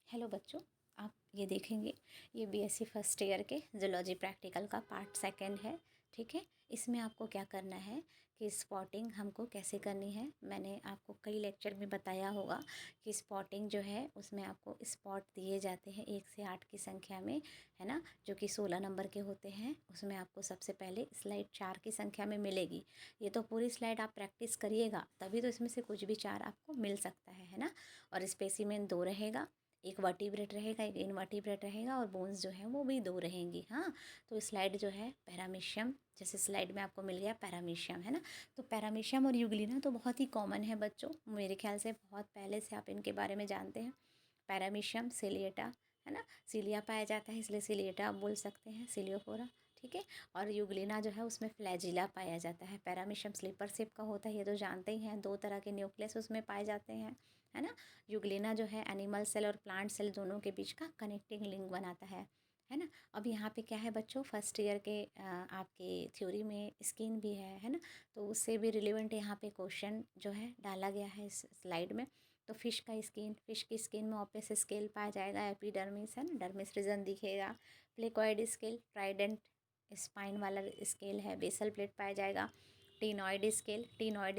Hello बच्चों, आप ये देखेंगे ये बीएससी फर्स्ट ईयर के जूलॉजी प्रैक्टिकल का पार्ट सेकंड है। ठीक है, इसमें आपको क्या करना है कि स्पॉटिंग हमको कैसे करनी है। मैंने आपको कई लेक्चर में बताया होगा कि स्पॉटिंग जो है उसमें आपको स्पॉट दिए जाते हैं 1 से 8 की संख्या में, है ना, जो कि 16 नंबर के होते हैं। उसमें आपको सबसे पहले स्लाइड 4 की संख्या में मिलेगी। ये तो पूरी स्लाइड आप प्रैक्टिस करिएगा तभी तो इसमें से कुछ भी 4 आपको मिल सकता है ना। और स्पेसिमेन 2 रहेगा, एक वर्टिब्रेट रहेगा, एक इनवर्टिब्रेट रहेगा और बोन्स जो है वो भी 2 रहेंगी। हाँ, तो स्लाइड जो है पैरामीशियम, जैसे स्लाइड में आपको मिल गया पैरामीशियम, है ना। तो पैरामीशियम और यूग्लिना तो बहुत ही कॉमन है बच्चों, मेरे ख्याल से बहुत पहले से आप इनके बारे में जानते हैं। पैरामीशियम सिलिएटा, है ना, सिलिया पाया जाता है इसलिए सिलिएटा आप बोल सकते हैं, सिलियोफोरा। ठीक है, और यूग्लिना जो है उसमें फ्लैजिला पाया जाता है। पैरामीशियम स्लीपर शेप का होता है, ये तो जानते ही हैं, 2 तरह के न्यूक्लियस उसमें पाए जाते हैं, है ना। यूग्लिना जो है एनिमल सेल और प्लांट सेल दोनों के बीच का कनेक्टिंग लिंक बनाता है ना। अब यहाँ पे क्या है बच्चों, फर्स्ट ईयर के आपके थ्योरी में स्किन भी है ना, तो उससे भी रिलेवेंट यहाँ पे क्वेश्चन जो है डाला गया है इस स्लाइड में। तो फिश का स्किन, फिश की स्किन में ऑपेस स्केल पाया जाएगा, एपिडर्मिस है ना, डर्मिस रीजन दिखेगा, प्लेकॉइड स्केल, ट्राइडेंट स्पाइन वाला स्केल है, बेसल प्लेट पाया जाएगा, टीनॉइड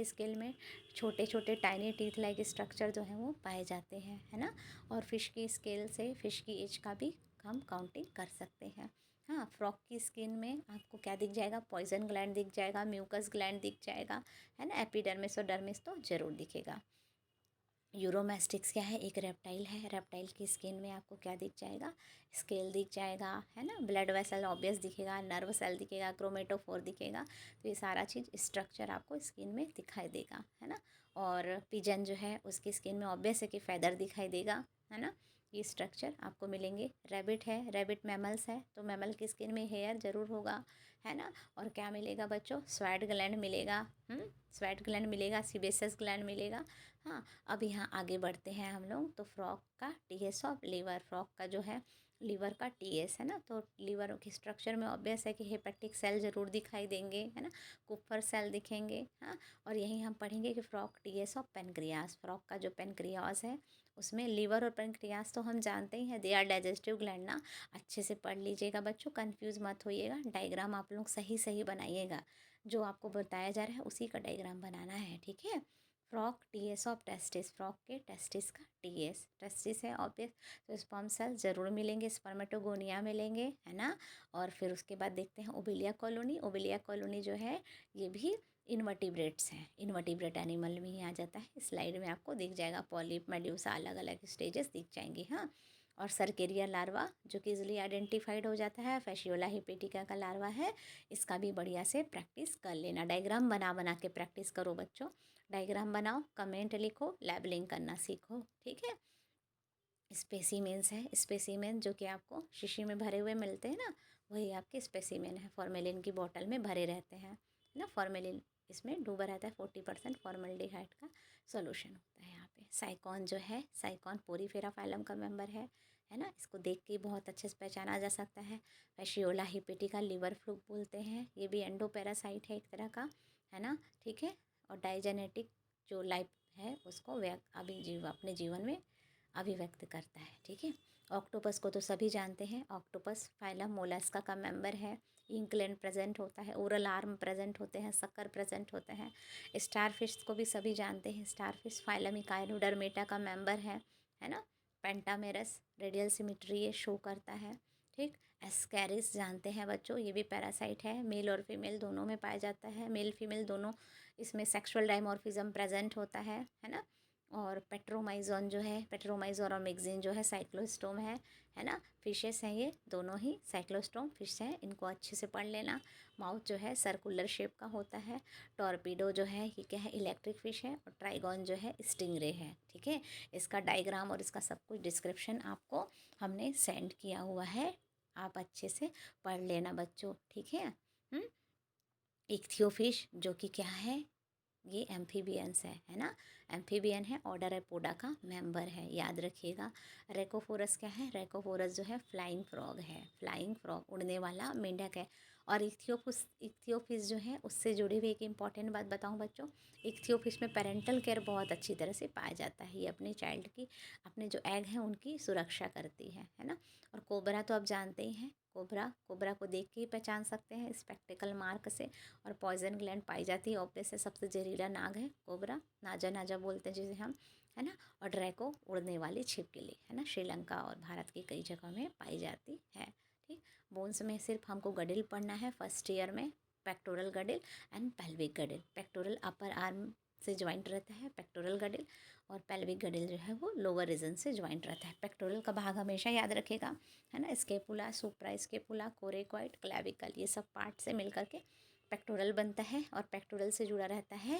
स्केल में छोटे छोटे टाइनी टीथ लाइक स्ट्रक्चर जो है वो पाए जाते हैं, है ना। और फिश की स्केल से फिश की एज का भी हम काउंटिंग कर सकते हैं। हाँ, फ्रॉक की स्किन में आपको क्या दिख जाएगा, पॉइजन ग्लैंड दिख जाएगा, म्यूकस ग्लैंड दिख जाएगा, है ना। एपिडर्मिस और डर्मिस तो जरूर दिखेगा। यूरोमेस्टिक्स क्या है, एक रेप्टाइल है, रेप्टाइल की स्किन में आपको क्या दिख जाएगा, स्केल दिख जाएगा, है ना। ब्लड वेसल ऑब्वियस दिखेगा, नर्व सेल दिखेगा, क्रोमेटोफोर दिखेगा। तो ये सारा चीज़ स्ट्रक्चर आपको स्किन में दिखाई देगा, है ना। और पिजन जो है उसकी स्किन में ऑब्वियस है कि फैदर दिखाई देगा, है ना। ये स्ट्रक्चर आपको मिलेंगे। रैबिट है, रैबिट मैमल्स है तो मैमल की स्किन में हेयर ज़रूर होगा, है ना। और क्या मिलेगा बच्चों, स्वेट ग्लैंड मिलेगा, स्वेट ग्लैंड मिलेगा, सीबेसस ग्लैंड मिलेगा। हाँ, अब यहाँ आगे बढ़ते हैं हम लोग, तो फ्रॉग का टीएस ऑफ लीवर, फ्रॉग का जो है लीवर का टीएस, है ना। तो लीवर के स्ट्रक्चर में ऑब्वियस है कि हेपेटिक सेल जरूर दिखाई देंगे, है ना, कुपर सेल दिखेंगे। हाँ, और यहीं हम पढ़ेंगे कि frog TS of pancreas, frog का जो पेनक्रियास है उसमें लीवर और पेनक्रियास तो हम जानते ही हैं, दे आर डाइजेस्टिव ग्लैंड ना। अच्छे से पढ़ लीजिएगा बच्चों, कंफ्यूज मत होइएगा, डायग्राम आप लोग सही सही बनाइएगा, जो आपको बताया जा रहा है उसी का डायग्राम बनाना है, ठीक है। Frog TS of testis, frog के टेस्टिस का टीएस, टेस्टिस है ऑब्वियस, तो स्पर्म सेल ज़रूर मिलेंगे, स्पर्मेटोगोनिया मिलेंगे, है ना। और फिर उसके बाद देखते हैं ओबिलिया कॉलोनी, ओबिलिया कॉलोनी जो है ये भी इनवर्टिब्रेट्स हैं, इनवर्टिब्रेट एनिमल में ही आ जाता है। स्लाइड में आपको दिख जाएगा, पॉलिप, मेड्यूसा, अलग अलग स्टेजेस दिख जाएंगे। हाँ, और सर्केरिया लार्वा जो कि इजिली आइडेंटिफाइड हो जाता है, फैशियोला हिपेटिका का लार्वा है। इसका भी बढ़िया से प्रैक्टिस कर लेना, डायग्राम बना बना के प्रैक्टिस करो बच्चों, डायग्राम बनाओ, कमेंट लिखो, लैबलिंग करना सीखो, ठीक है। स्पेसिमेंस है, स्पेसिमेन जो कि आपको शीशी में भरे हुए मिलते हैं ना, वही आपके स्पेसिमेन है, फॉर्मेलिन की बोतल में भरे रहते हैं, है ना। फॉर्मेलिन इसमें डूबा रहता है, 40% फॉर्मल्डिहाइड का सॉल्यूशन होता है यहाँ पे। साइकॉन जो है, साइकॉन पोरीफेरा फाइलम का मेंबर है ना। इसको देख के बहुत अच्छे से पहचाना जा सकता है। फैशियोला हिपेटिका लिवर फ्लूक बोलते हैं, ये भी एंडोपैरासाइट है एक तरह का, है ना, ठीक है। और डाइजेनेटिक जो लाइफ है उसको अपने जीवन में अभिव्यक्त करता है, ठीक है। ऑक्टोपस को तो सभी जानते हैं, ऑक्टोपस फाइलम मोलस्का का मेंबर है। इंकलैंड प्रेजेंट होता है, ओरल आर्म प्रेजेंट होते हैं, सक्कर प्रेजेंट होते हैं। स्टारफिश को भी सभी जानते हैं, स्टारफिश फाइलम इकाइनोडर्मेटा का मेंबर है ना। पेंटामेरस रेडियल सिमिट्री ये शो करता है, ठीक। एस्कैरिस जानते हैं बच्चों, ये भी पैरासाइट है, मेल और फीमेल दोनों में पाया जाता है, मेल फीमेल दोनों इसमें सेक्सुअल डाइमॉर्फिज्म प्रेजेंट होता है ना। और पेट्रोमाइजोन जो है, पेट्रोमाइजोन और मिक्सिन जो है साइक्लोस्टोम है ना। फिशेस हैं, ये दोनों ही साइक्लोस्टोम फिश हैं, इनको अच्छे से पढ़ लेना। माउथ जो है सर्कुलर शेप का होता है। टॉर्पीडो जो है ये क्या है, इलेक्ट्रिक फिश है। और ट्राइगॉन जो है स्टिंगरे है, ठीक है। इसका डायग्राम और इसका सब कुछ डिस्क्रिप्शन आपको हमने सेंड किया हुआ है, आप अच्छे से पढ़ लेना बच्चों, ठीक है। इक्थियोफिश जो कि क्या है, ये एम्फीबियंस है ना। एम्फीबियन है, ऑर्डर एपोडा का मेंबर है, याद रखिएगा। रेकोफोरस क्या है? रेकोफोरस जो है फ्लाइंग फ्रॉग है, फ्लाइंग फ्रॉग उड़ने वाला मेंढक है। और इक्थियोफिस जो है उससे जुड़ी हुई एक इम्पॉर्टेंट बात बताऊं बच्चों, इक्थियोफिस में पेरेंटल केयर बहुत अच्छी तरह से पाया जाता है। ये अपने चाइल्ड की, अपने जो एग हैं उनकी सुरक्षा करती है ना। और कोबरा तो आप जानते ही हैं, कोबरा को देख के ही पहचान सकते हैं स्पेक्टिकल मार्क से। और पॉइजन ग्लैंड पाई जाती है ऑब्वियस है, सबसे जहरीला नाग है कोबरा, नाजा नाजा बोलते हैं जिसे हम, है ना। और ड्रैको उड़ने वाली छिपकली है ना, श्रीलंका और भारत की कई जगह में पाई जाती है। ठीक, बोन्स में सिर्फ हमको गडिल पढ़ना है फर्स्ट ईयर में, pectoral girdle and pelvic girdle. Pectoral upper arm से ज्वाइंट रहता है पेक्टोरल गडिल, और पेल्विक गडिल जो है वो लोअर रीजन से ज्वाइंट रहता है। पेक्टोरल का भाग हमेशा याद रखेगा, है ना, स्केपुला, सुप्रा स्केपुला, कोरेक्वाइड, क्लेविकल, ये सब पार्ट से मिलकर के पेक्टोरल बनता है। और पेक्टोरल से जुड़ा रहता है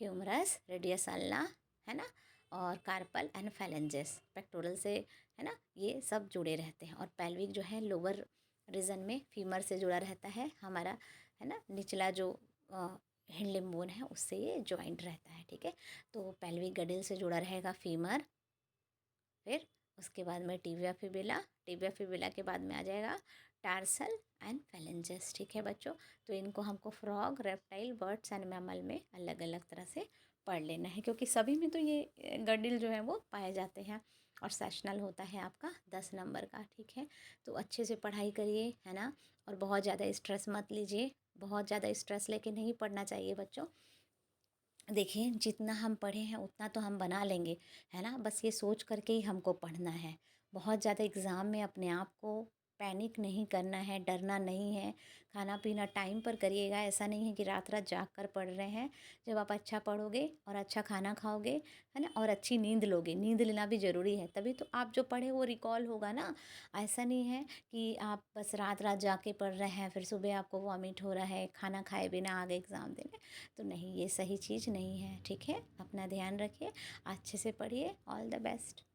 ह्यूमरस, रेडियस अल्ना, है ना, और कार्पल एंड फेलेंजेस, पेक्टोरल से, है ना, ये सब जुड़े रहते हैं। और पेल्विक जो है लोअर रीजन में फीमर से जुड़ा रहता है हमारा, है ना, निचला जो हिंड बोन है उससे ये ज्वाइंट रहता है। ठीक है, तो पेल्विक गडिल से जुड़ा रहेगा फीमर, फिर उसके बाद में टिबिया फिबुला के बाद में आ जाएगा टार्सल एंड फेलेंजेस। ठीक है बच्चों, तो इनको हमको frog, reptile, birds and mammal में अलग अलग तरह से पढ़ लेना है, क्योंकि सभी में तो ये गडिल जो है वो पाए जाते हैं। और सेशनल होता है आपका 10 नंबर का। ठीक है, तो अच्छे से पढ़ाई करिए, है ना, और बहुत ज़्यादा स्ट्रेस मत लीजिए, बहुत ज़्यादा स्ट्रेस लेके नहीं पढ़ना चाहिए बच्चों। देखिए जितना हम पढ़े हैं उतना तो हम बना लेंगे, है ना, बस ये सोच करके ही हमको पढ़ना है। बहुत ज़्यादा एग्ज़ाम में अपने आप को पैनिक नहीं करना है, डरना नहीं है। खाना पीना टाइम पर करिएगा, ऐसा नहीं है कि रात रात जाग कर पढ़ रहे हैं। जब आप अच्छा पढ़ोगे और अच्छा खाना खाओगे, है ना, और अच्छी नींद लोगे, नींद लेना भी ज़रूरी है, तभी तो आप जो पढ़े वो रिकॉल होगा ना। ऐसा नहीं है कि आप बस रात रात जाके पढ़ रहे हैं, फिर सुबह आपको वॉमिट हो रहा है, खाना खाए बिना आ गए एग्ज़ाम देने, तो नहीं, ये सही चीज़ नहीं है। ठीक है, अपना ध्यान रखिए, अच्छे से पढ़िए, ऑल द बेस्ट।